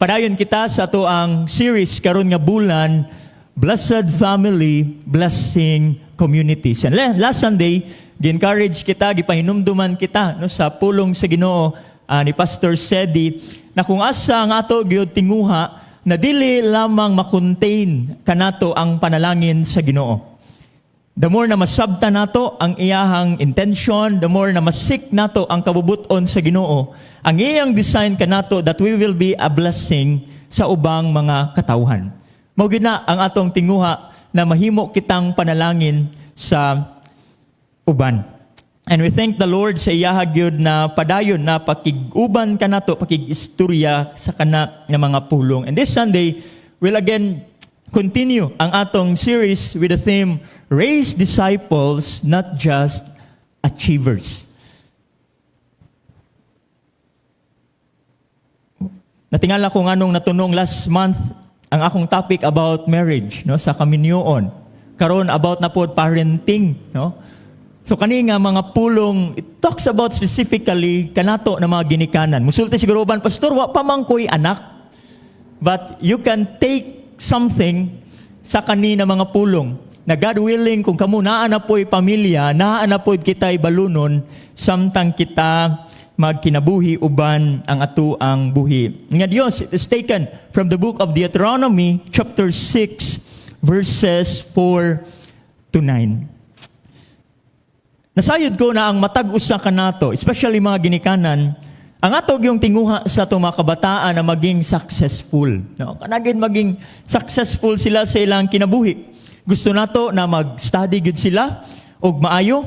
Padayon kita sa ato ang series karon nga bulan, Blessed Family, Blessing Communities. And last Sunday, gi-encourage kita, gipahinumduman kita no, sa pulong sa Ginoo ni Pastor Sedi, na kung asa nga ato gyud tinguha, na dili lamang makontain kanato ang panalangin sa Ginoo. The more na masabta nato ang iyahang intention, the more na masik nato ang kabubuton sa Ginoo, ang iyang design kanato that we will be a blessing sa ubang mga katawhan. Mao gid na ang atong tinguha na mahimo kitang panalangin sa uban. And we thank the Lord sa iyaha gyud na padayon na pakiguban kanato, pakigistorya sa kana nga mga pulong. And this Sunday, we'll again continue ang atong series with the theme, Raise Disciples, Not Just Achievers. Natingala ko nganong natunong last month ang akong topic about marriage, no, sa kaminyoon. Karon about na pod parenting, no? So kani nga mga pulong, it talks about specifically kanato na mga ginikanan. Musulti siguro ban, pastor, wa pa man ko'y anak. But you can take something sa kanina mga pulong na God willing, kung kamo naa na po'y pamilya, naa na po'y kita'y balunon, samtang kita magkinabuhi uban ang ato ang buhi. Nga Dios, it is taken from the book of Deuteronomy, chapter 6, verses 4 to 9. Nasayod ko na ang matag-usa kanato, especially mga ginikanan, ang atog yung tinguha sa itong mga kabataan na maging successful. No? Kanagin maging successful sila sa ilang kinabuhi. Gusto nato na mag-study good sila og maayo.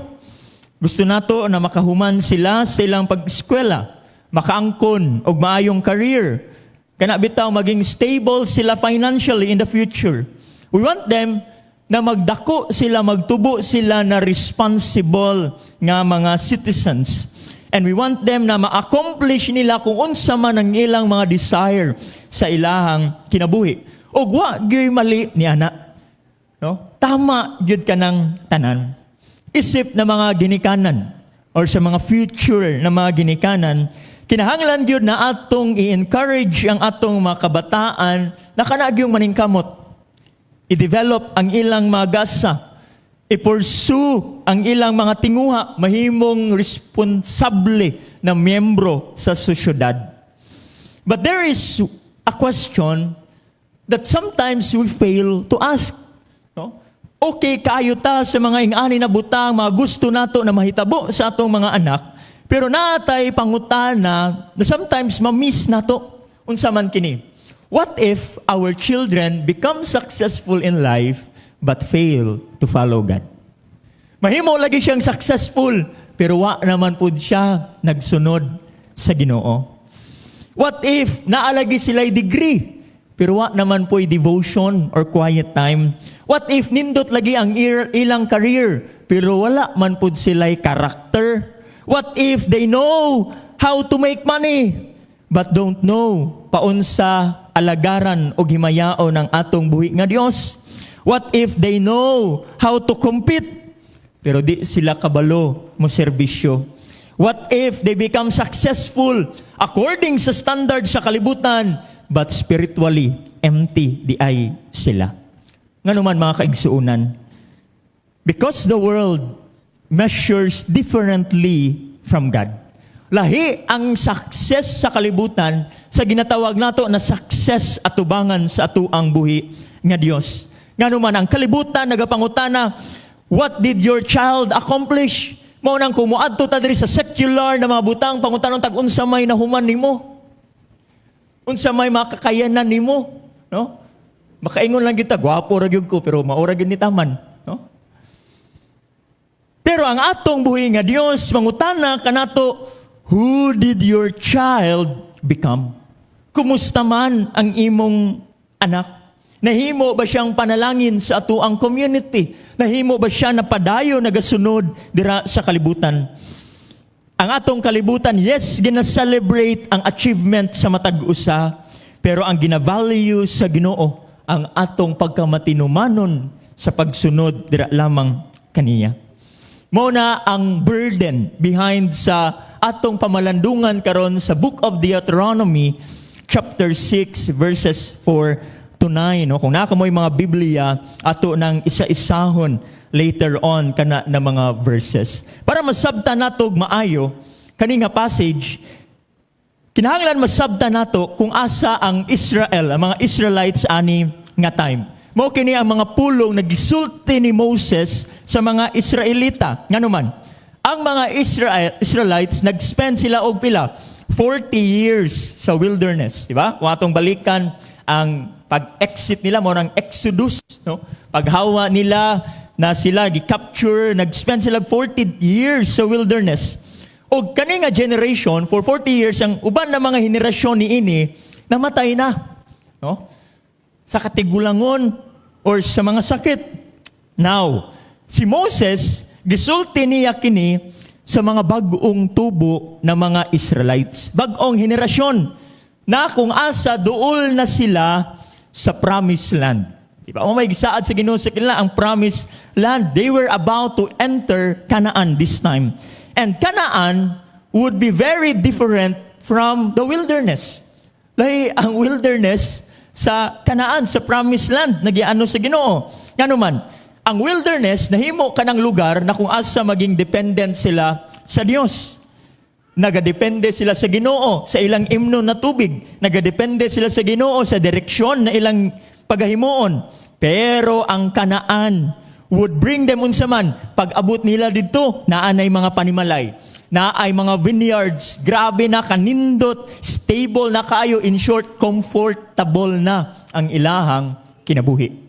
Gusto nato na makahuman sila sa ilang pag-eskwela, makaangkon og maayong career. Kana bitaw maging stable sila financially in the future. We want them na magdako sila, magtubo sila na responsible nga mga citizens. And we want them na ma-accomplish nila kung unsa man ang ilang mga desire sa ilahang kinabuhi. O wa gyud mali ni ana. No? Tama gyud kanang tanan. Isip na mga ginikanan or sa mga future na mga ginikanan, kinahanglan gyud na atong i-encourage ang atong mga kabataan na kana gyud maningkamot. I-develop ang ilang mga gasa. I-pursue ang ilang mga tinguha, mahimong responsable na miyembro sa sosyedad. But there is a question that sometimes we fail to ask. No? Okay, kayo ta sa mga ingani na butang, mga gusto nato na mahitabo sa atong mga anak, pero natay pangutana na sometimes ma-miss nato. Unsa man kini? What if our children become successful in life but fail to follow God? Mahimo lagi siyang successful, pero wa naman pud siya nagsunod sa Ginoo. What if naalagi sila'y degree, pero wa naman po'y devotion or quiet time? What if nindot lagi ang ilang career, pero wala man pud sila'y character? What if they know how to make money, but don't know paunsa alagaran o himayao ng atong buhi nga Dios? What if they know how to compete, pero di sila kabalo mo serbisyo? What if they become successful according sa standard sa kalibutan, but spiritually empty di ay sila? Nga naman mga kaigsuunan, because the world measures differently from God. Lahi ang success sa kalibutan sa ginatawag nato na success atubangan sa atuang buhi nga Dios. Nga naman ang kalibutan nagapangutana, what did your child accomplish? Mao nang kumuadto ta diri sa secular na mga butang pangutanong tag-unsa may nahuman nimo? Unsa may makakayanan nimo, no? Makaingon lang kita, gwapo ra gyud ko pero maura gyud ni taman, no? Pero ang atong buhi nga Dios mangutana kanato, who did your child become? Kumusta man ang imong anak? Nahimo ba siyang panalangin sa atuang community? Nahimo ba siya napadayo nagasunod dira sa kalibutan? Ang atong kalibutan, yes, gina-celebrate ang achievement sa matag-usa, pero ang gina-value sa Ginoo ang atong pagkamatinumanon sa pagsunod dira lamang kaniya. Mao na ang burden behind sa atong pamalandungan karon sa Book of Deuteronomy, chapter 6, verses 4 to 9. No? Kung naka mo yung mga Biblia, ato ng isa-isahon later on kana na mga verses. Para masabta natog maayo, kani nga passage, kinahanglan masabta nato kung asa ang Israel, ang mga Israelites ani nga time. Mao kini ang mga pulong nagisulti ni Moses sa mga Israelita. Nganuman, ang mga Israelites nag-spend sila og pila 40 years sa wilderness, di ba? Kung atong balikan ang pag-exit nila mo ng Exodus, no? Paghawa nila na sila gi-capture, nag-spend sila 40 years sa wilderness. O kani nga generation for 40 years ang uban na mga henerasyon niini namatay na, no? Sa katigulangon or sa mga sakit. Now, si Moses gisulti niya kini sa mga bagong tubo na mga Israelites. Bagong henerasyon na kung asa duol na sila sa promised land. Diba? O may gisaad sa Ginoo sa kanila ang promised land. They were about to enter Canaan this time. And Canaan would be very different from the wilderness. Lahi ang wilderness sa Canaan, sa promised land, nagiano sa Ginoo. Ngano man, ang wilderness, nahimo ka ng lugar na kung asa maging dependent sila sa Diyos. Nagadepende sila sa Ginoo, sa ilang imno na tubig. Nagadepende sila sa Ginoo, sa direksyon na ilang pagahimoon. Pero ang Canaan would bring them unsaman. Pag abot nila dito, naanay mga panimalay. Naay mga vineyards. Grabe na, kanindot, stable na kayo. In short, comfortable na ang ilahang kinabuhi.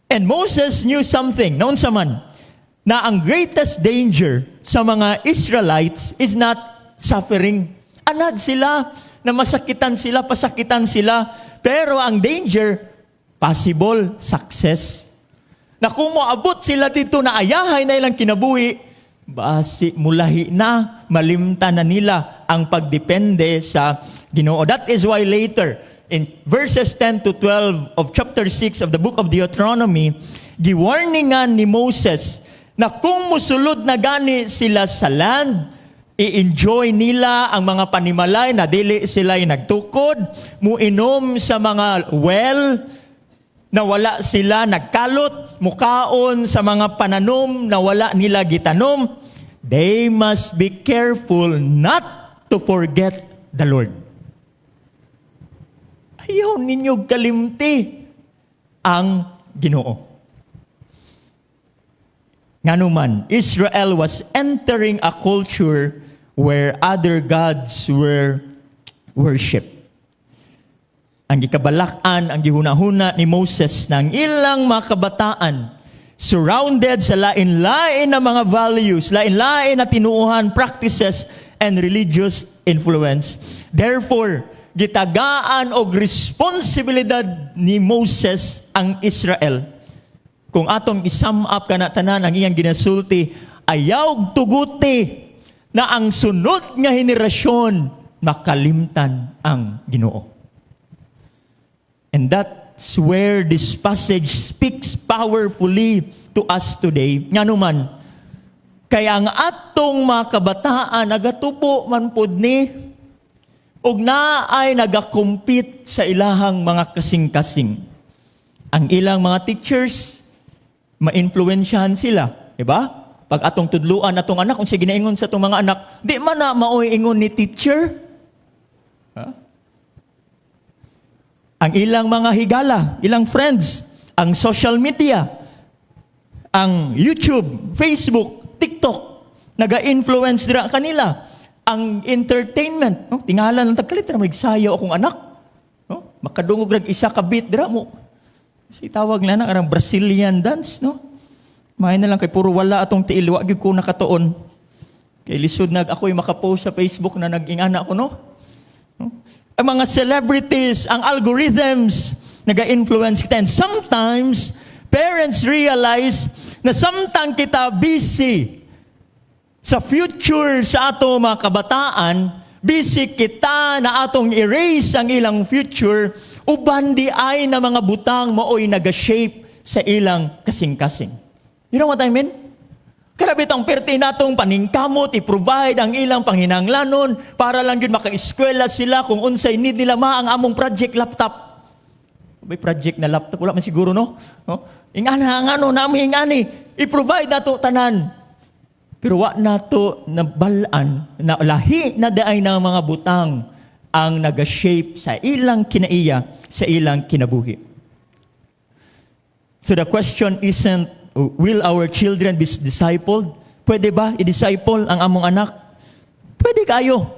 And Moses knew something, noon sa man, na ang greatest danger sa mga Israelites is not suffering. Anad sila, na masakitan sila, pasakitan sila, pero ang danger, possible success. Na kung moabot sila dito na ayahay na ilang kinabuhi, basi mulahi na, malimta na nila ang pagdepende sa Ginoo. That is why later, in verses 10 to 12 of chapter 6 of the book of Deuteronomy, giwarningan ni Moses na kung musulod na gani sila sa land, i-enjoy nila ang mga panimalay na dili sila'y nagtukod, muinom sa mga well, na wala sila nagkalot, mukaon sa mga pananom na wala nila gitanom, they must be careful not to forget the Lord. Ayaw ninyo kalimti ang Ginoo. Nganuman, Israel was entering a culture where other gods were worshipped. Ang gikabalakan, ang gihunahuna ni Moses ng ilang mga kabataan, surrounded sa lain-lain na mga values, lain-lain na tinuuhan, practices, and religious influence. Therefore, gitagaan og responsibilidad ni Moses ang Israel. Kung atong isum up kana tanan ang iyang ginasulti, ayaw tuguti na ang sunod nga henerasyon makalimtan ang Ginoo. And that's where this passage speaks powerfully to us today. Nganuman, kaya ang atong mga kabataan nagatupo man pud ni ug naay nagakompete sa ilahang mga kasing-kasing. Ang ilang mga teachers, ma-influensyahan sila, di ba? Pag atong tudluan atong anak, kung siya ginaingon sa atong mga anak, di man na maoy ingon ni teacher. Ha? Ang ilang mga higala, ilang friends, ang social media, ang YouTube, Facebook, TikTok, naga-influence dira kanila. Ang entertainment, no? Tingalan ng tagkalit na magsayaw akong anak. No? Makadungog rag isa ka beat dira mo. Kasi tawag na na karang Brazilian dance, no? Mahay na lang kay puro wala atong tiil, wag gyud ko nakatuon. Kay lisod nag ako'y makapost sa Facebook na nag-ingana ako, no? Ang mga celebrities, ang algorithms, naga-influence kita. And sometimes, parents realize na samtang kita busy sa future sa ato mga kabataan, busy kita na atong erase ang ilang future, uban di ay na mga butang maoy naga-shape sa ilang kasing-kasing. You know what I mean? Karabit ang perti natong paningkamot, i-provide ang ilang panghinanglanon para lang yun maka-eskwela sila kung unsay need nila ang among project laptop. May project na laptop, wala man siguro, no? Ingana, ang ano, namin ingani, i-provide nato tanan. Pero wa nato nabalaan, na lahi na daay ng mga butang ang nag-shape sa ilang kinaiya, sa ilang kinabuhi. So the question isn't, will our children be discipled? Pwede ba i-disciple ang among anak? Pwede kayo.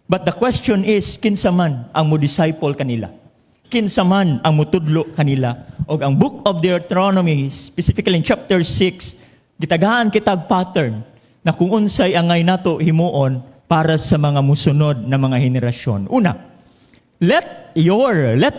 But the question is, kinsa man ang mo-disciple kanila? Kinsa man ang mutudlo kanila? O ang Book of Deuteronomy, specifically in chapter 6, gitagaan kitag pattern na kung unsay angay nato himuon para sa mga musunod na mga henerasyon. Una, let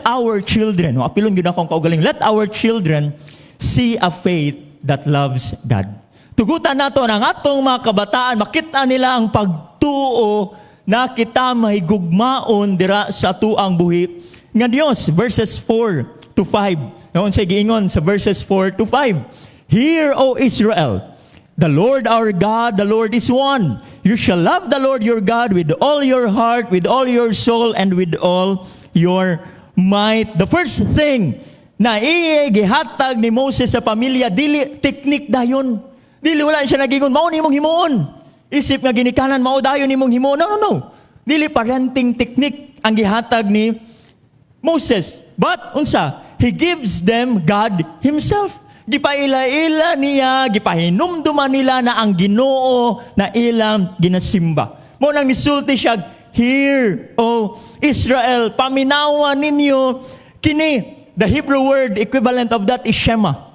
our children, apilon gyud akong kaugaling, let our children see a faith that loves God. Tugutan nato ang atong mga kabataan, makita nila ang pagtuo na kita mahigugmaon dira sa tuang buhi nga Dios. Verses 4 to 5. Noon sa giingon sa verses 4 to 5. Hear, O Israel, the Lord our God, the Lord is one. You shall love the Lord your God with all your heart, with all your soul, and with all your might. The first thing na gihatag ni Moses sa pamilya, dili teknik dayon. Dili wala siya nagingon, mao nimong himuon. Isip nga ginikanan, mao dayon nimong himuon. No. Dili parenting technique ang gihatag ni Moses. But unsa? He gives them God Himself. Gipaila-ila niya, gipahinumduman nila na ang Ginoo na ilang ginasimba. Mo nang nisulti siya, Hear, O Israel, paminawa ninyo kini. The Hebrew word equivalent of that is Shema.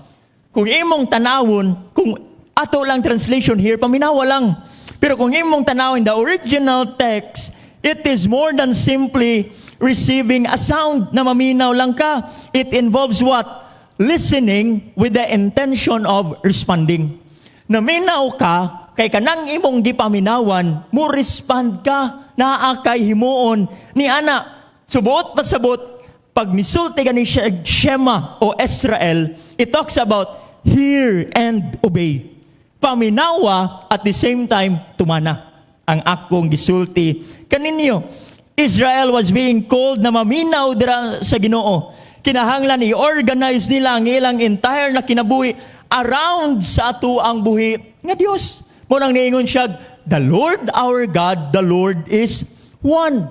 Kung imong tanawon, kung ato lang translation here, paminawa lang. Pero kung imong tanawin the original text, it is more than simply receiving a sound na maminaw lang ka. It involves what? Listening with the intention of responding. Naminaw ka, kay kanang imong gipaminawan, mo respond ka, naa kay himuon ni ana. Subot pasabot, pag misulti ka ni Shema o Israel, it talks about hear and obey. Paminawa at the same time, tumana. Ang akong gisulti kaninyo. Israel was being called na maminaw dira sa Ginoo. Kinahanglan i-organize nila ang ilang entire na kinabuhi around sa ato ang buhi nga Dios. Munang niingon siya, the Lord our God, the Lord is one.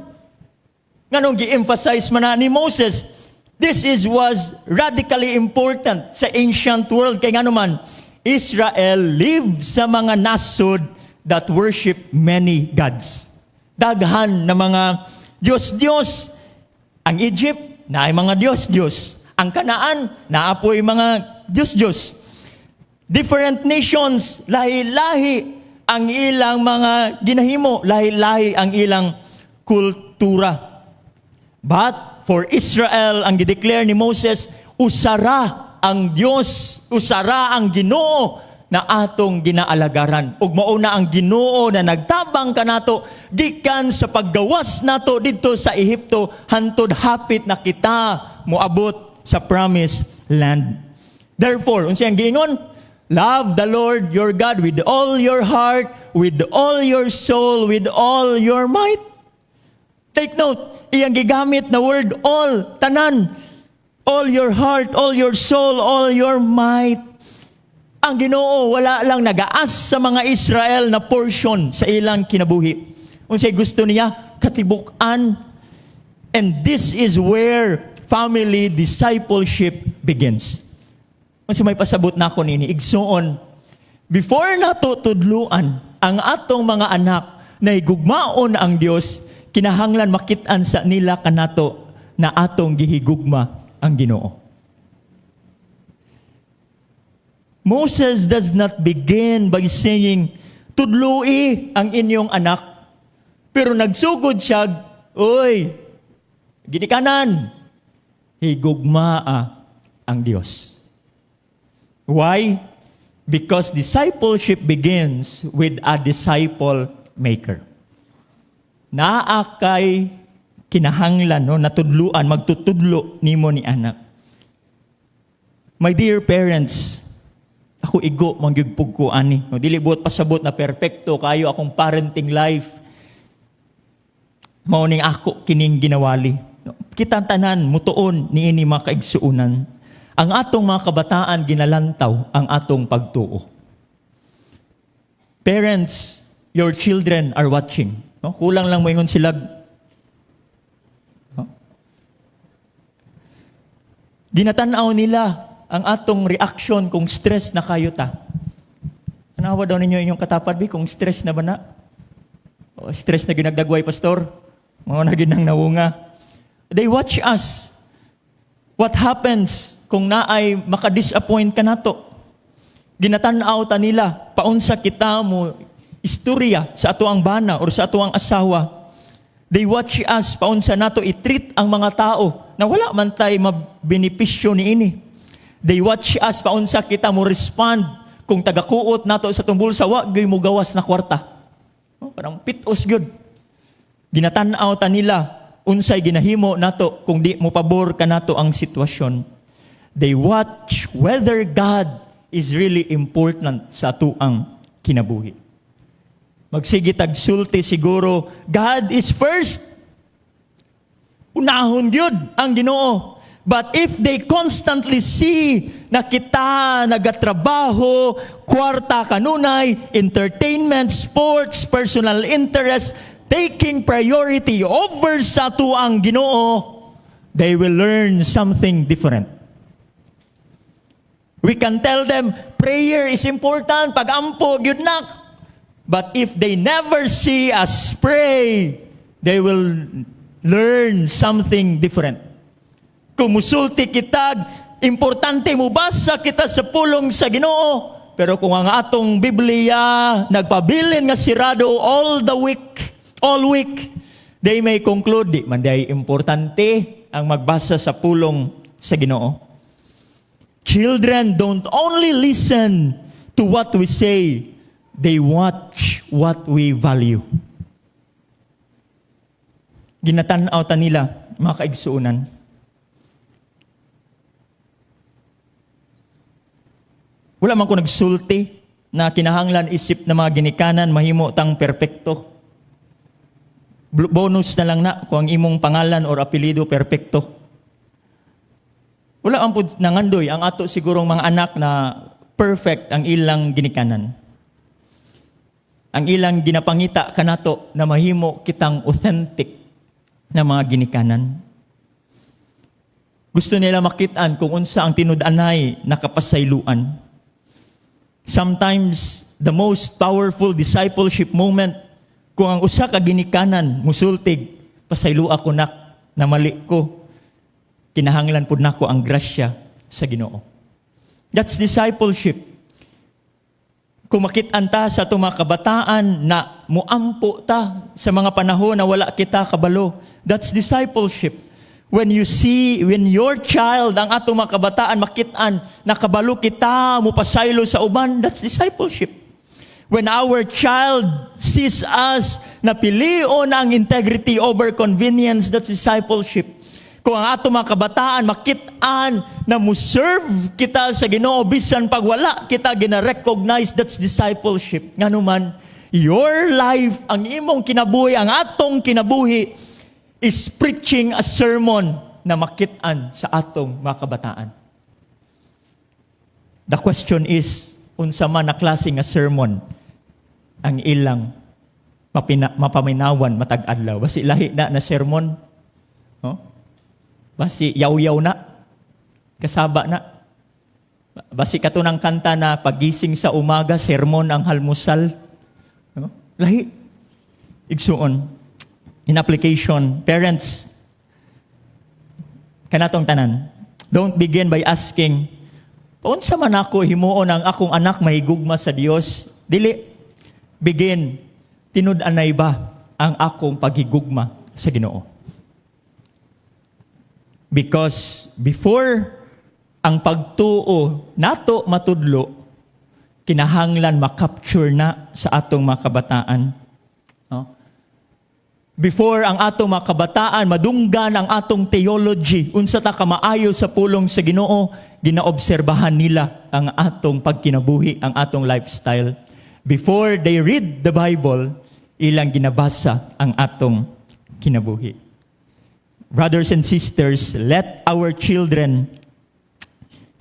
Nganong gi-emphasize man na ni Moses, this was radically important sa ancient world. Kay nga naman, Israel lived sa mga nasod that worship many gods. Daghan na mga Diyos-Diyos. Ang Egypt, naay mga Diyos-Diyos. Ang Kanaan, naapoy mga Diyos-Diyos. Different nations, lahi-lahi ang ilang mga ginahimo, lahi-lahi ang ilang kultura. But for Israel, ang gideclare ni Moses, usara ang Diyos, usara ang Ginoo na atong ginaalagaran. Ug mao na ang Ginoo na nagtabang kanato gikan sa paggawas nato didto sa Ehipto hantod hapit na kita moabot sa promised land. Therefore, unsay ang giingon? Love the Lord your God with all your heart, with all your soul, with all your might. Take note, iyang gigamit na word all, tanan. All your heart, all your soul, all your might. Ang Ginoo wala lang nagaas sa mga Israel na portion sa ilang kinabuhi. Unsay gusto niya? Katibuk-an. And this is where family discipleship begins. Unsay may pasabot na ako nini, igsuon. Before nato tudluan ang atong mga anak na igugmaon ang Dios, kinahanglan makitaan sa nila kanato na atong gihigugma ang Ginoo. Moses does not begin by saying, tudlui ang inyong anak. Pero nagsugod siya, oy, ginikanan, higugmaa ang Diyos. Why? Because discipleship begins with a disciple maker. Naakay kinahanglan natudluan, magtutudlo nimo ni anak. My dear parents, Ako igo mangyugpog ko ani. No, dili buot pasabot na perpekto kayo akong parenting life. Mao ning ako kining ginawali. No, kita tanan mutuon niini mga kaigsuunan. Ang atong mga kabataan ginalantaw ang atong pagtuo. Parents, your children are watching. No, kulang lang moingon sila. No? Ginatanaw nila ang atong reaction kung stress na kayo ta. Tanawa daw ninyo inyong katapad, kung stress na ba na? O stress na ginagdagway, pastor? Mga na ginang nawunga. They watch us. What happens kung naay makadisappoint ka nato? Ginatanaw ta nila, paunsa kita mo istorya sa ato ang bana or sa ato ang asawa. They watch us, paunsa nato i-treat ang mga tao na wala man tay mabenepisyo niini. They watch us paunsa kita mo respond kung tagakuot nato sa tumbol sa wagay mo gawas na kwarta. Oh, parang pitos gyud. Ginatanaw ta nila unsay ginahimo nato kung di mo pabor kanato ang sitwasyon. They watch whether God is really important sa atuang kinabuhi. Magsige tagsulti siguro, God is first. Unahon gyud ang Ginoo. But if they constantly see na kita nagatrabaho, kwarta kanunay, entertainment, sports, personal interest, taking priority over sa tuang Ginoo, they will learn something different. We can tell them, prayer is important, pag-ampo, gyud nak. But if they never see us pray, they will learn something different. Kumusulti kitag, importante mo basa kita sa pulong sa Ginoo. Pero kung ang atong Biblia nagpabilin nga sirado all week, they may conclude, di man day importante ang magbasa sa pulong sa Ginoo. Children don't only listen to what we say, they watch what we value. Ginatanaw ta nila, mga kaigsuunan. Wala man ko nagsulti na kinahanglan isip na mga ginikanan mahimo tang perpekto. Bonus na lang na kung ang imong pangalan or apelido perpekto. Wala man po nangandoy ang ato sigurong mga anak na perfect ang ilang ginikanan. Ang ilang ginapangita kanato na mahimo kitang authentic na mga ginikanan. Gusto nila makitaan kung unsa ang tinud-anay nakapasayloan. Sometimes, the most powerful discipleship moment, kung ang usa ka ginikanan, musultig, pasaylo ako nak, na mali ko, kinahanglan po nako ang grasya sa Ginoo. That's discipleship. Kung makitaan ta sa itong mga kabataan na muampo ta sa mga panahon na wala kita kabalo, that's discipleship. When your child, ang atong mga kabataan, makitaan, nakabalo kita, mupasaylo sa uban, that's discipleship. When our child sees us na pilion ang integrity over convenience, that's discipleship. Kung ang atong mga kabataan, makitaan na muserve kita sa Ginoo, bisan pag wala kita gina-recognize, that's discipleship. Nga naman, your life, ang imong kinabuhi, ang atong kinabuhi, is preaching a sermon na makitaan sa atong mga kabataan. The question is, unsa man na klase nga sermon ang ilang mapaminawan matag adlaw? Basi lahi na sermon? No? Basi yaw-yaw na? Kasaba na? Basi katunang kanta na pagising sa umaga, sermon ang halmusal? No? Lahi. Igsuon. In application, parents, kanatong tanan, don't begin by asking, paunsa man ako himuon ang akong anak mahigugma sa Dios? Dili, begin, tinud-anay ba ang akong paghigugma sa Ginoo? Because before ang pagtuo nato matudlo, kinahanglan makapture na sa atong mga kabataan. No? before ang atong mga kabataan, madunggan ang atong theology, unsa ta kamaayo sa pulong sa Ginoo, ginaobserbahan nila ang atong pagkinabuhi, ang atong lifestyle. Before they read the Bible, ilang ginabasa ang atong kinabuhi. Brothers and sisters, let our children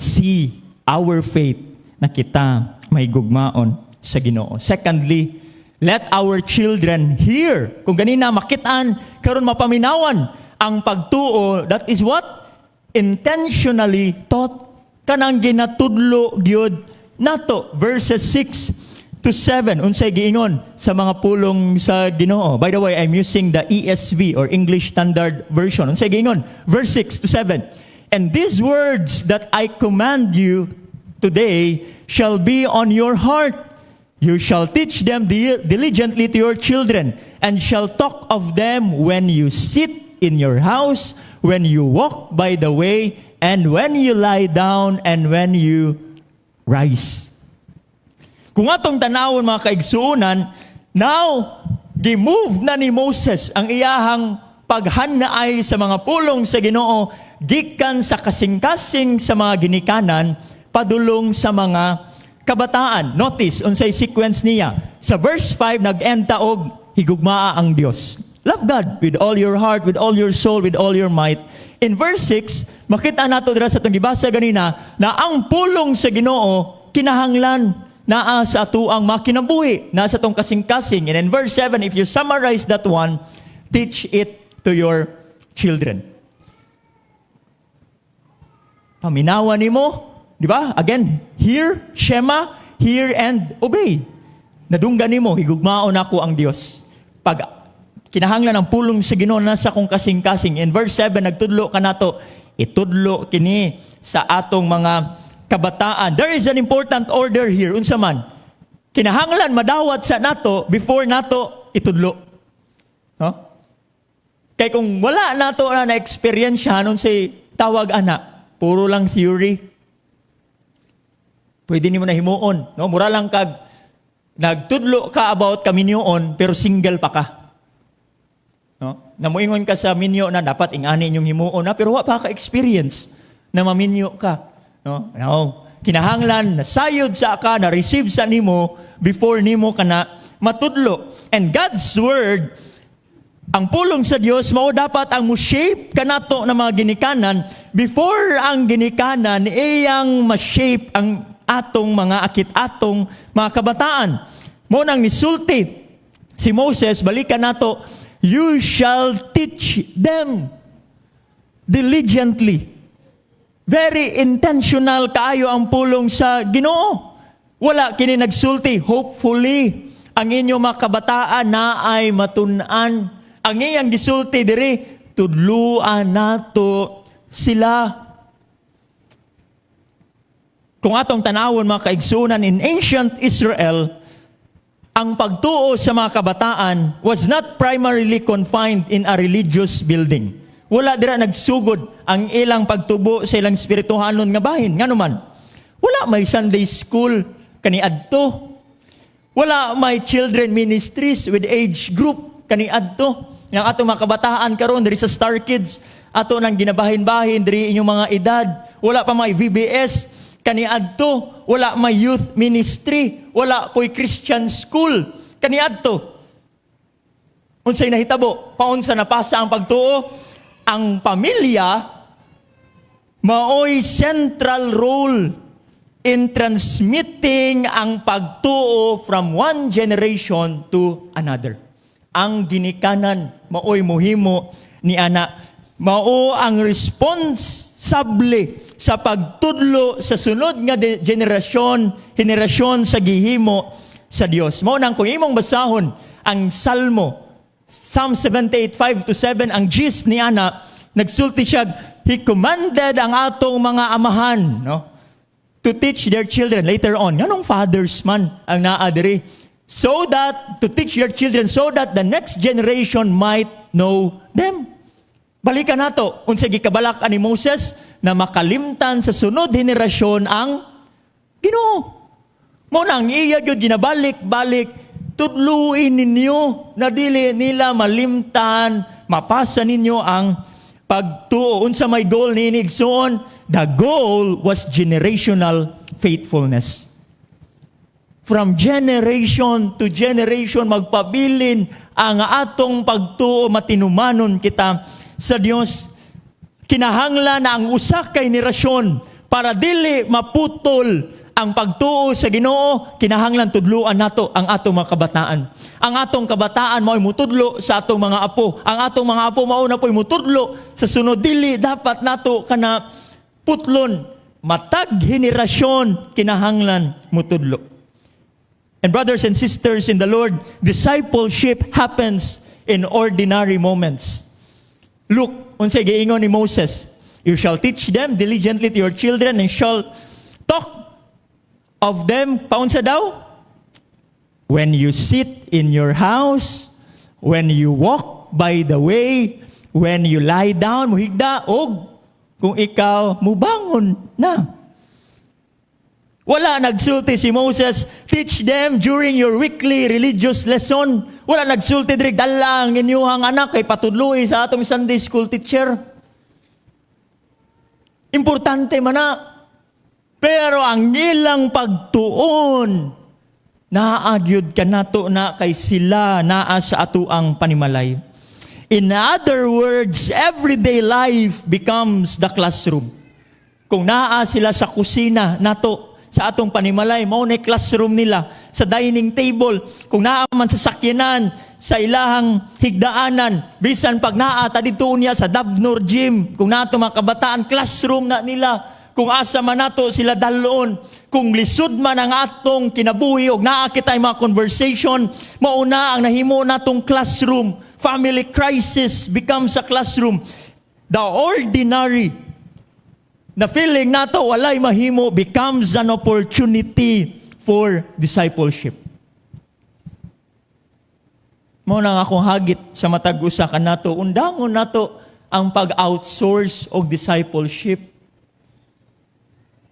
see our faith na kita may gugmaon sa Ginoo. Secondly, let our children hear. Kung ganina makitaan, karon mapaminawan ang pagtuo, that is what? Intentionally taught. Kanang ginatudlo gyud nato. Verses 6 to 7. Unsay giingon sa mga pulong sa Ginoo. By the way, I'm using the ESV or English Standard Version. Unsay giingon? Verse 6 to 7. And these words that I command you today shall be on your heart. You shall teach them diligently to your children, and shall talk of them when you sit in your house, when you walk by the way, and when you lie down, and when you rise. Kung atong tanawon mga kaigsuunan, now, gimove na ni Moses ang iyahang paghanaay sa mga pulong sa Ginoo, gikan sa kasing-kasing sa mga ginikanan, padulong sa mga kabataan. Notice, unsay sequence niya. Sa verse 5, nag-end taog, higugmaa ang Dios. Love God with all your heart, with all your soul, with all your might. In verse 6, makita nato dira sa itong gibasa ganina, na ang pulong sa Ginoo, kinahanglan, naa sa atuang makinabuhi, naa sa itong kasing-kasing. And in verse 7, if you summarize that one, teach it to your children. Paminawan nimo, di ba? Again, hear, shema, hear and obey. Nadunggan nimo, higugmaon ako ang Dios. Pag kinahanglan ang pulong sa Ginoo nasa kong kasing-kasing. In verse 7, nagtudlo ka nato, itudlo kini sa atong mga kabataan. There is an important order here. Unsa man? Kinahanglan madawat sa nato before nato itudlo. No? Kay kung wala nato na experience nun say tawag ana, puro lang theory. Pwede nimo na himuon, no? Mura lang kag nagtudlo ka about kaminyoon pero single pa ka. No? Namuingon ka sa minyo na dapat ingani inyong himuon na pero wa pa ka experience na maminyo ka, no? No. Kinahanglan na sayod sa ka na receive sa nimo before nimo kana matudlo. And God's word, ang pulong sa Dios mao dapat ang mo-shape kanato na mga ginikanan before ang ginikanan iyang ma-shape ang atong mga akit-atong mga kabataan. Mo nang nisulti si Moses, balikan nato, you shall teach them diligently. Very intentional kaayo ang pulong sa Ginoo. Wala kini nagsulti, hopefully ang inyong mga kabataan na ay matun-an. Ang iyang gisulti diri, tudluan nato sila. Kung atong tanawon mga kaigsunan, in ancient Israel, ang pagtuo sa mga kabataan was not primarily confined in a religious building. Wala dira nagsugod ang ilang pagtubo sa ilang spirituhanon nga bahin. Nga naman, wala may Sunday school kaniadto. Wala may children ministries with age group kaniadto. Yang atong mga kabataan karon diri sa Star Kids, ato nang ginabahin-bahin diri inyong mga edad. Wala pa may VBS kaniadto, wala may youth ministry, wala po'y Christian school kaniadto. Unsay nahitabo, paunsa napasa ang pagtuo, ang pamilya maoy central role in transmitting ang pagtuo from one generation to another. Ang ginikanan maoy mohimo ni ana, mao ang responsable sa pagtudlo sa sunod nga henerasyon sa gihimo sa Dios. Mao nang kung imong basahon ang Salmo Psalm 78:5-7, ang gist ni ana nagsulti siya, he commanded ang atong mga amahan, no, to teach their children later on. Nganong fathers man ang naa diri, so that to teach their children so that the next generation might know them. Balikan nato unsay gikabalak ani Moses na makalimtan sa sunod henerasyon ang Ginoo. Mo nang iya gyud ginabalik-balik tudluin ninyo na dili nila malimtan, mapasa ninyo ang pagtuo. Unsa may goal ni Igsoon? The goal was generational faithfulness. From generation to generation, magpabilin ang atong pagtuo, matinumanon kita sa Dios. Kinahanglan na ang usa ka henerasyon para dili maputol ang pagtuo sa Ginoo, kinahanglan tudluan nato ang atong mga kabataan. Ang atong kabataan mao'y mutudlo sa atong mga apo. Ang atong mga apo mao na po'y mutudlo sa sunod. Dili dapat nato kana putlon. Matag henerasyon kinahanglan mutudlo. And brothers and sisters in the Lord, discipleship happens in ordinary moments. Look, unsay giingon ni Moses, you shall teach them diligently to your children and shall talk of them, paunsa daw? When you sit in your house, when you walk by the way, when you lie down, muhigda, og kung ikaw mubangon na. Wala nagsulti si Moses, teach them during your weekly religious lesson. Wala nagsulti diri, dalang inyuhang anak kay patudloy sa atong Sunday school teacher. Importante man na. Pero ang ilang pagtuon, naagyod ka nato na kay sila naa sa atuang panimalay. In other words, everyday life becomes the classroom. Kung naa sila sa kusina nato, sa atong panimalay, mao na classroom nila, sa dining table, kung naa man sa sakyanan, sa ilahang higdaanan, bisan pag naa ta dito niya sa Dabnor Gym, kung nato mga kabataan, classroom na nila. Kung asa man nato sila daloon, kung lisod man ang atong kinabuhi og naa kitay mga conversation, mauna ang nahimo natong classroom. Family crisis becomes a classroom. The ordinary na feeling nato walay mahimo becomes an opportunity for discipleship. Mao nang akong hagit sa matag usa kanato, undangon nato ang pag-outsource og discipleship.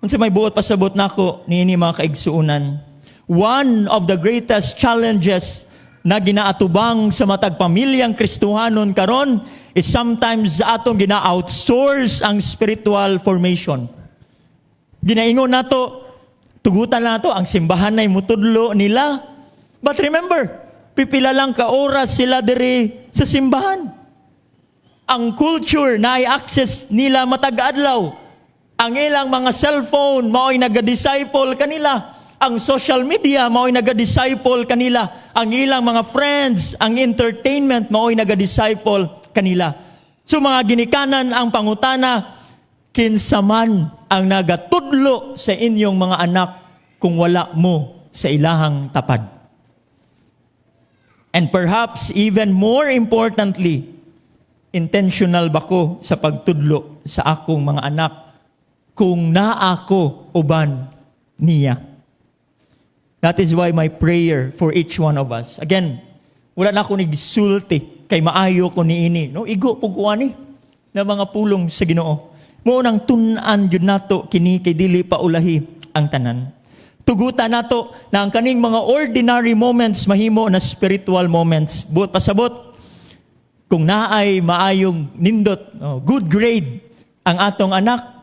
Unsa may buot pasabot nako niini mga kaigsuonan. One of the greatest challenges na ginaatubang sa matag pamilyang Kristohanon karon is sometimes atong gina-outsource ang spiritual formation. Ginaingon nato, tugutan nato ang simbahan nay mutudlo nila. But remember, pipila lang ka oras sila diri sa simbahan. Ang culture na i-access nila matag adlaw. Ang ilang mga cellphone, mao'y nag-disciple kanila. Ang social media, mao'y nag-disciple kanila. Ang ilang mga friends, ang entertainment, mao'y nag-disciple kanila. So mga ginikanan ang pangutana, kinsaman ang nagatudlo sa inyong mga anak kung wala mo sa ilahang tapad. And perhaps even more importantly, intentional ba ko sa pagtudlo sa akong mga anak kung naa ko uban niya. That is why my prayer for each one of us. Again, wala na ako nagsulti kay maayo ko niini. No, igo po ko ani na mga pulong sa Ginoo. Mo nang tun-an gyud nato kini kay dili pa ulahi ang tanan. Tugutan nato na ang kaning mga ordinary moments mahimo na spiritual moments. Buot pasabot kung naay maayong nindot, good grade ang atong anak,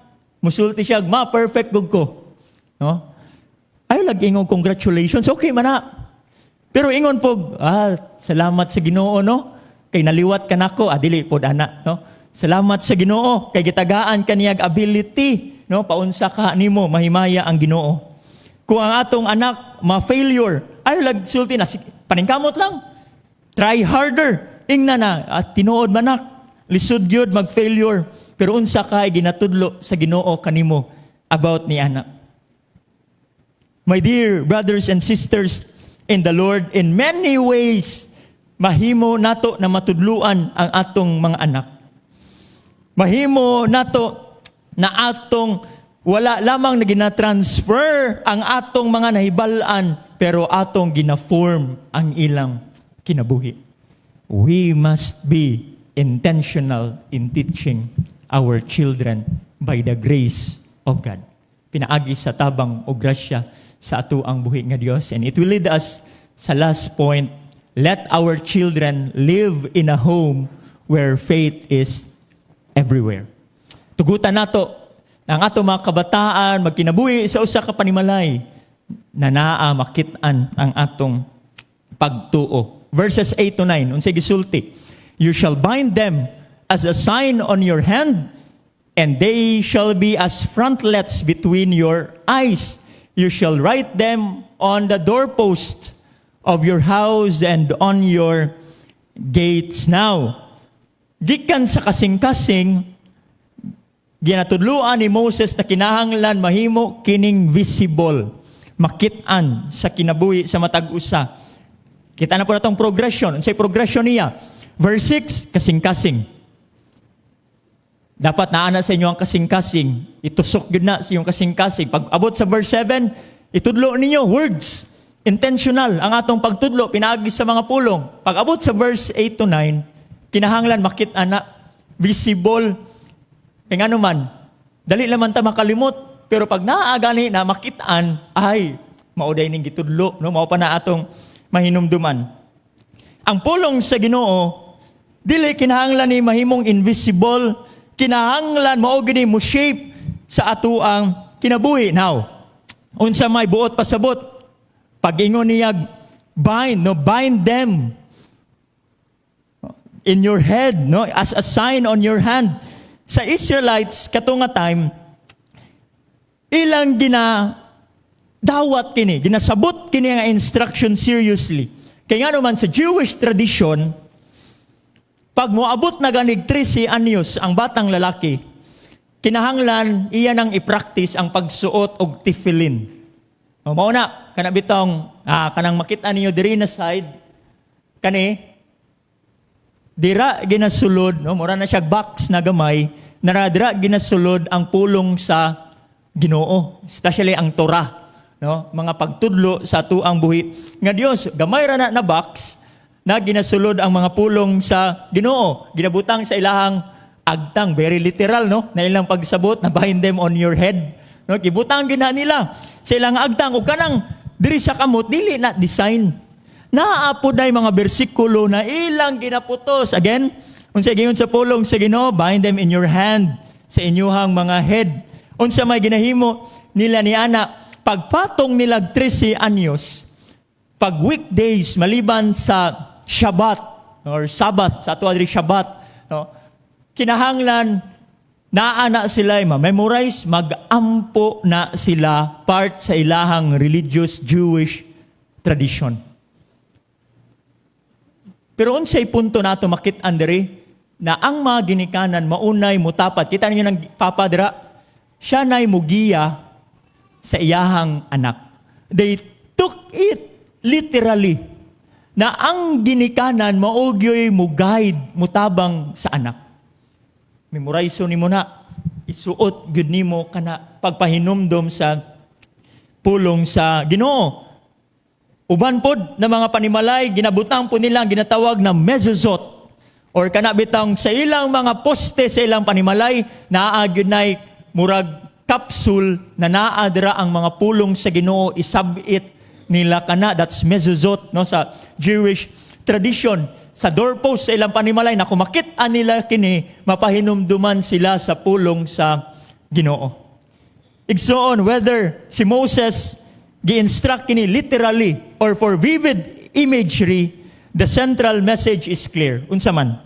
musulti siya, ma-perfect gud ko. No? Ay, lag-ingong congratulations, okay man na. Pero ingon po, salamat sa Ginoo, no? Kay naliwat ka nako, dili po dana, no? Salamat sa Ginoo, kay gitagaan kaniyag ability, no? Paunsa ka nimo, mahimaya ang Ginoo. Kung ang atong anak, ma-failure, ay, lag-sulti na, paningkamot lang. Try harder. Ingna na, at tinuod manak, lisod yun, mag-failure. Pero unsa kay ginatudlo sa Ginoo kanimo about ni anak. My dear brothers and sisters in the Lord, in many ways, mahimo nato na matudluan ang atong mga anak. Mahimo nato na atong wala lamang na gina-transfer ang atong mga nahibalaan, pero atong gina-form ang ilang kinabuhi. We must be intentional in teaching our children by the grace of God. Pinaagi sa tabang o grasya sa ato ang buhi nga Dios, and it will lead us sa last point, let our children live in a home where faith is everywhere. Tugutan nato ang ato mga kabataan magkinabuhi sa usa ka panimalay na naa makit-an ang atong pagtuo. Verses 8 to 9, unsay gisulti? You shall bind them as a sign on your hand, and they shall be as frontlets between your eyes. You shall write them on the doorposts of your house and on your gates. Now, gikan sa kasing-kasing, ginatudluan ni Moses na kinahanglan mahimo kining visible, makit-an sa kinabuhi sa matag usa. Kita na po na itong progression. Unsay progression niya? Verse 6, kasing-kasing. Dapat naana sa inyo ang kasing-kasing. Itusok yun na sa iyong kasing-kasing. Pag abot sa verse 7, itudlo ninyo, words. Intentional ang atong pagtudlo, pinaagi sa mga pulong. Pag abot sa verse 8 to 9, kinahanglan makit-an na, visible. E nga naman, dali naman ta makalimot. Pero pag naagani na makit-an, ay, mauday ning gitudlo. No? Mao pa na atong mahinumduman. Ang pulong sa Ginoo, dili kinahanglan ni mahimong invisible, kinahanglan mao gini mo shape sa atuang kinabuhi. Now, unsa may buot pasabot, pag-ingon niya bind them in your head, no, as a sign on your hand. Sa Israelites kato nga time, ilang dawat kini, ginasabot kini nga instruction seriously. Kaya nga naman sa Jewish tradition, pag moabot na ganig 13 anyos ang batang lalaki, kinahanglan iya nang i-practice ang pagsuot og tefillin. O mao na kana bitong kanang makita ninyo diri na side kani dira ginasulod, no, mura na siya box na gamay, naradira ginasulod ang pulong sa Ginoo, especially ang Torah. No, mga pagtudlo sa tuang buhi nga Dios, gamay ra na box na ginasulod ang mga pulong sa Ginoo, ginabutang sa ilahang agtang, very literal, no, na ilang pagsabot na bind them on your head, no, gibutang gina nila sa ilang agtang ug kanang diri sa kamot dili na design, naapod day mga bersikulo na ilang ginaputos. Again, unsa giingon sa pulong sa Ginoo, bind them in your hand, sa inyuhang mga head. Unsa may ginahimo nila ni ana, pagpatong nilag 13 anyos, pag weekdays maliban sa Shabbat or Sabbath, sa ato adiri Shabbat, no, kinahanglan naana sila ma-memorize, mag-ampo na sila part sa ilahang religious Jewish tradition. Pero unsay punto nato makit-an diri na ang mga ginikanan maunay mutapat. Kita ninyo ng papadra, siya na'y mugiya sa iyahang anak. They took it literally na ang ginikanan maugyoy mo guide mutabang sa anak. Memorize ni mo na, isuot gud nimo kana pagpahinumdom sa pulong sa Ginoo. Uban pod na mga panimalay ginabutang po nila ang ginatawag na mezuzot or kana bitang sa ilang mga poste sa ilang panimalay naa gyud nay murag capsule na naadra ang mga pulong sa Ginoo, isabit nila kana, that's mezuzot, no, sa Jewish tradition. Sa doorpost sa ilang panimalay na kumakit-an nila kini, mapahinumduman sila sa pulong sa Ginoo. Igsoon, whether si Moses gi-instruct kini literally or for vivid imagery, the central message is clear. Unsa man,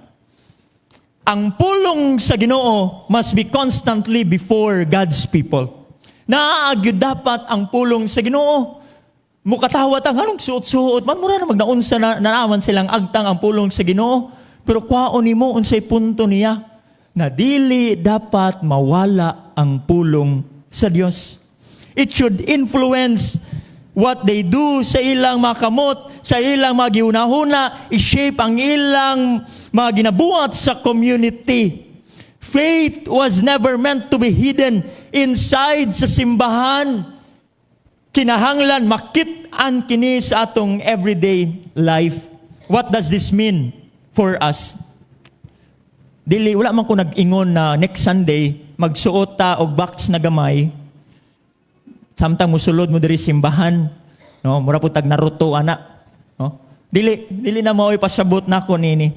ang pulong sa Ginoo must be constantly before God's people. Naagyud dapat ang pulong sa Ginoo. Mukatawat ang anong suot-suot. Man mura na magnaunsa na nanaman silang agtang ang pulong sa Ginoo. Pero kwaon nimo unsay punto niya na dili dapat mawala ang pulong sa Dios. It should influence what they do sa ilang mga kamot, sa ilang mga giunahuna, i-shape ang ilang mga ginabuhat sa community. Faith was never meant to be hidden inside sa simbahan. Kinahanglan makit-an kini sa atong everyday life. What does this mean for us? Dili, wala man ko nag-ingon na next Sunday, magsuot ta og box na gamay, samtang musulod mo diri simbahan, no, mura po tag Naruto ana. Dili na mao'y pasabot nako nini.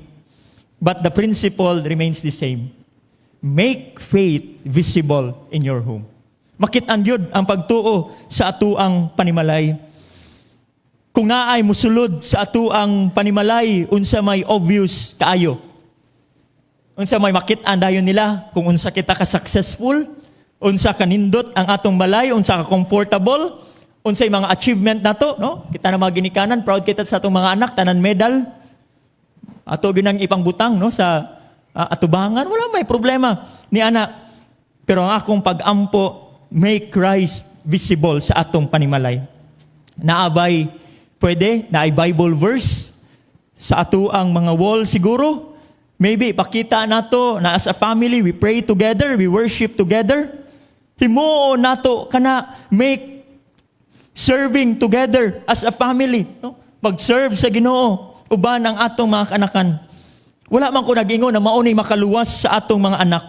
But the principle remains the same. Make faith visible in your home. Makit-an yun ang pagtuo sa atuang panimalay. Kung naay musulod sa atuang panimalay, unsa may obvious kaayo. Unsa may makit-an dayon nila kung unsa kita ka successful, unsa ka nindot ang atong balay, unsa ka comfortable, unsay mga achievement nato, no? Kita na mga ginikanan, proud kita sa atong mga anak, tanan medal. Ato ginang ipang butang, no, sa atubangan, wala may problema ni anak. Pero ang akong pag-ampo, make Christ visible sa atong panimalay. Naabay, pwede, naay Bible verse sa atuang mga wall siguro. Maybe ipakita nato na as a family, we pray together, we worship together. Himuo nato kana make serving together as a family. No? Pag-serve sa Ginoo, uban ang atong mga kanakan. Wala man ko nag-ingon na maunay makaluwas sa atong mga anak.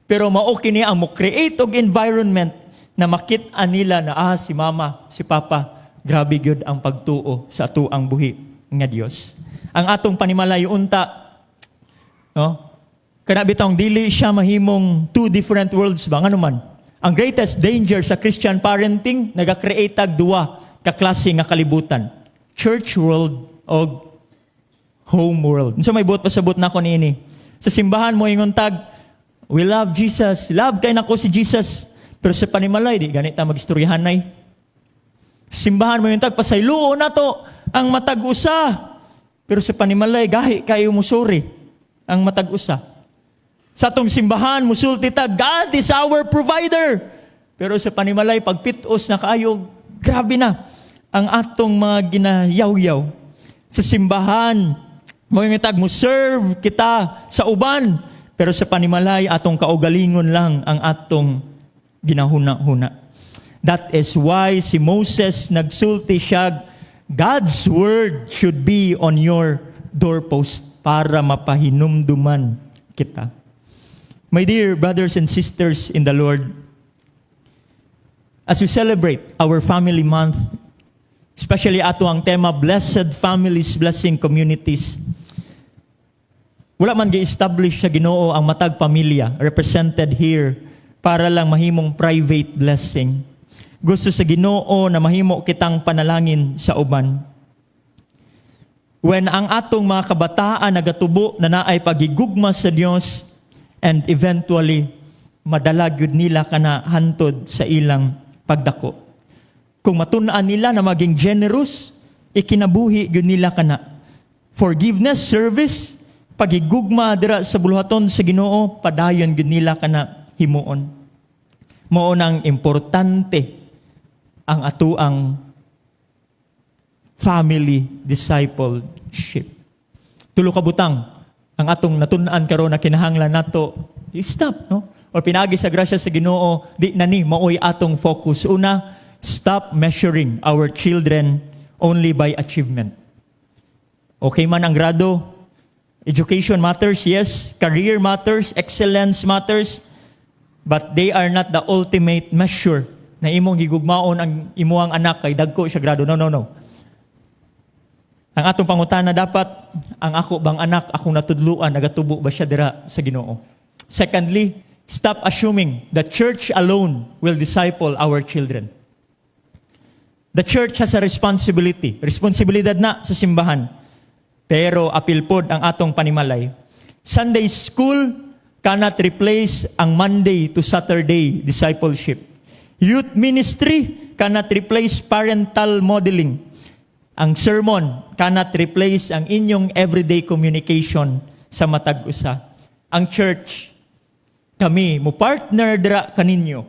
Pero mao kini ang mo create og environment na makit-an nila na si mama, si papa, grabe gyud ang pagtuo sa atuang buhi nga Dios. Ang atong panimalay unta, no? Kana bitong dili siya mahimong two different worlds ba ngano man. Ang greatest danger sa Christian parenting naga-create tag duwa ka klase nga kalibutan. Church world o home world. Unsa may buot pasabot nako niini. Sa simbahan mo ingon tag, we love Jesus. Love kay nako si Jesus. Pero sa panimalay di ganit ta magistoryahanay. Simbahan mo yung tag pasayloon nato ang matag usa. Pero sa panimalay gahi kayo musuri ang matag-usa. Sa atong simbahan, musulti ta, God is our provider. Pero sa panimalay, pagpitos na kayo, grabe na ang atong mga ginayaw-yaw. Sa simbahan, mo serve kita sa uban. Pero sa panimalay, atong kaugalingon lang ang atong ginahuna-huna. That is why si Moses nagsulti siya, God's word should be on your doorpost para mapahinumduman kita. My dear brothers and sisters in the Lord, as we celebrate our family month, especially ato ang tema, Blessed Families, Blessing Communities, wala man gi-establish sa Ginoo ang matag pamilya represented here para lang mahimong private blessing. Gusto sa Ginoo na mahimo kitang panalangin sa uban. When ang atong mga kabataan nagatubo na naay pagigugma sa Dios and eventually madala gyud nila kana hantod sa ilang pagdako. Kung matun-an nila na maging generous, ikinabuhi gyud nila kana forgiveness, service, pagigugma dira sa buluhaton sa Ginoo, padayon gyud nila kana himuon. Mao nang importante ang atuang family discipleship. Tulo ka butang ang atong natun-an karon na kinahanglan nato i-stop, no? O pinagi sa grasya sa Ginoo, di na ni maoy atong focus. Una, stop measuring our children only by achievement. Okay man ang grado, education matters, yes, career matters, excellence matters, but they are not the ultimate measure na imong gigugmaon ang imuang anak kay dagko siya grado. No. Ang atong pangutana dapat, ang ako bang anak, akong natudluan, nagatubo ba siya dira sa Ginoo? Secondly, stop assuming the church alone will disciple our children. The church has a responsibility. Responsibilidad na sa simbahan. Pero apilpod ang atong panimalay. Sunday school cannot replace ang Monday to Saturday discipleship. Youth ministry cannot replace parental modeling. Ang sermon cannot replace ang inyong everyday communication sa matag usa. Ang church, kami, mo partner dira kaninyo.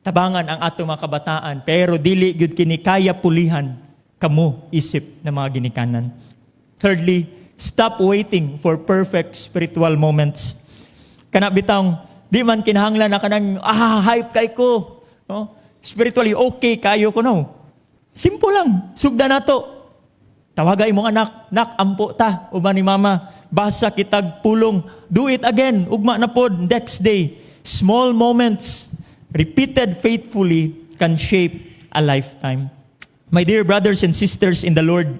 Tabangan ang ato mga kabataan, pero dili gyud kini kaya pulihan kamo isip na mga ginikanan. Thirdly, stop waiting for perfect spiritual moments. Kana bitang di man kinahanglan na kanang hype kay ko, no? Spiritually okay kayo ko no. Simple lang, sugda nato. Tawagay mong anak, nak ampo ta uban ni mama, basa kitag pulong, do it again, ugma na pod next day. Small moments repeated faithfully can shape a lifetime. My dear brothers and sisters in the Lord,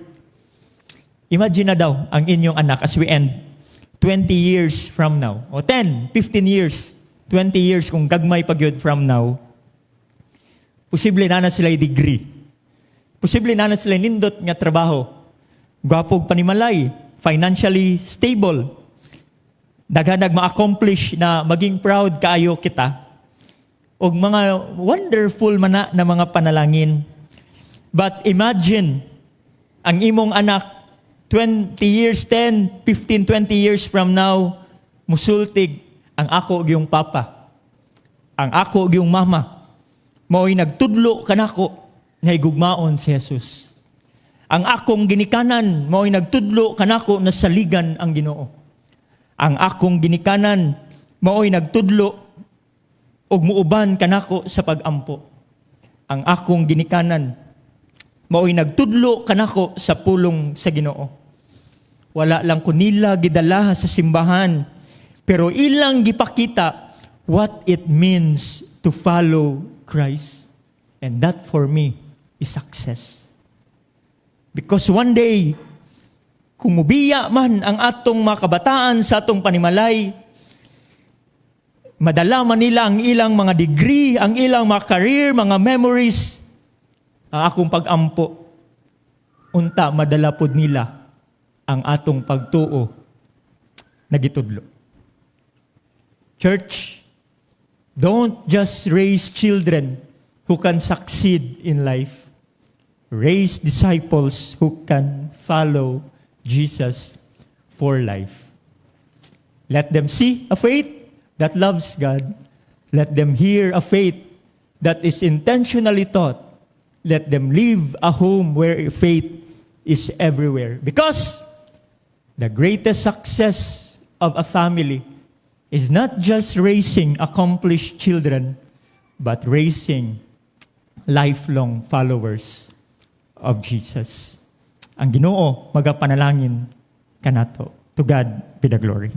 Imagine na daw ang inyong anak as we end 20 years from now. O 10, 15 years, 20 years kung gagmay pagyod from now. Posible na sila degree. Posible na sila nindot nga trabaho. Gwapog panimalay, financially stable. Daghanag ma-accomplish na maging proud kaayo kita. O mga wonderful na mga panalangin. But imagine, ang imong anak, 20 years, 10, 15, 20 years from now, musultig, ang ako og yung papa, ang ako og yung mama, mao'y nagtudlo kanako na higugmaon si Jesus. Ang akong ginikanan, mao'y nagtudlo kanako na saligan ang Ginoo. Ang akong ginikanan, mao'y nagtudlo og muuban kanako sa pagampo. Ang akong ginikanan, mao'y nagtudlo kanako sa pulong sa Ginoo. Wala lang ko nila gidala sa simbahan, pero ilang gipakita what it means to follow Christ. And that for me is success. Because one day, kung mubiya man ang atong mga kabataan sa atong panimalay, madala man nila ang ilang mga degree, ang ilang mga career, mga memories, ang akong pag-ampo, unta madala pod nila ang atong pagtuo na gitudlo. Church, don't just raise children who can succeed in life. Raise disciples who can follow Jesus for life. Let them see a faith that loves God. Let them hear a faith that is intentionally taught. Let them live a home where faith is everywhere. Because the greatest success of a family is not just raising accomplished children, but raising lifelong followers of Jesus. Ang Ginoo magapanalangin kanato. To God be the glory.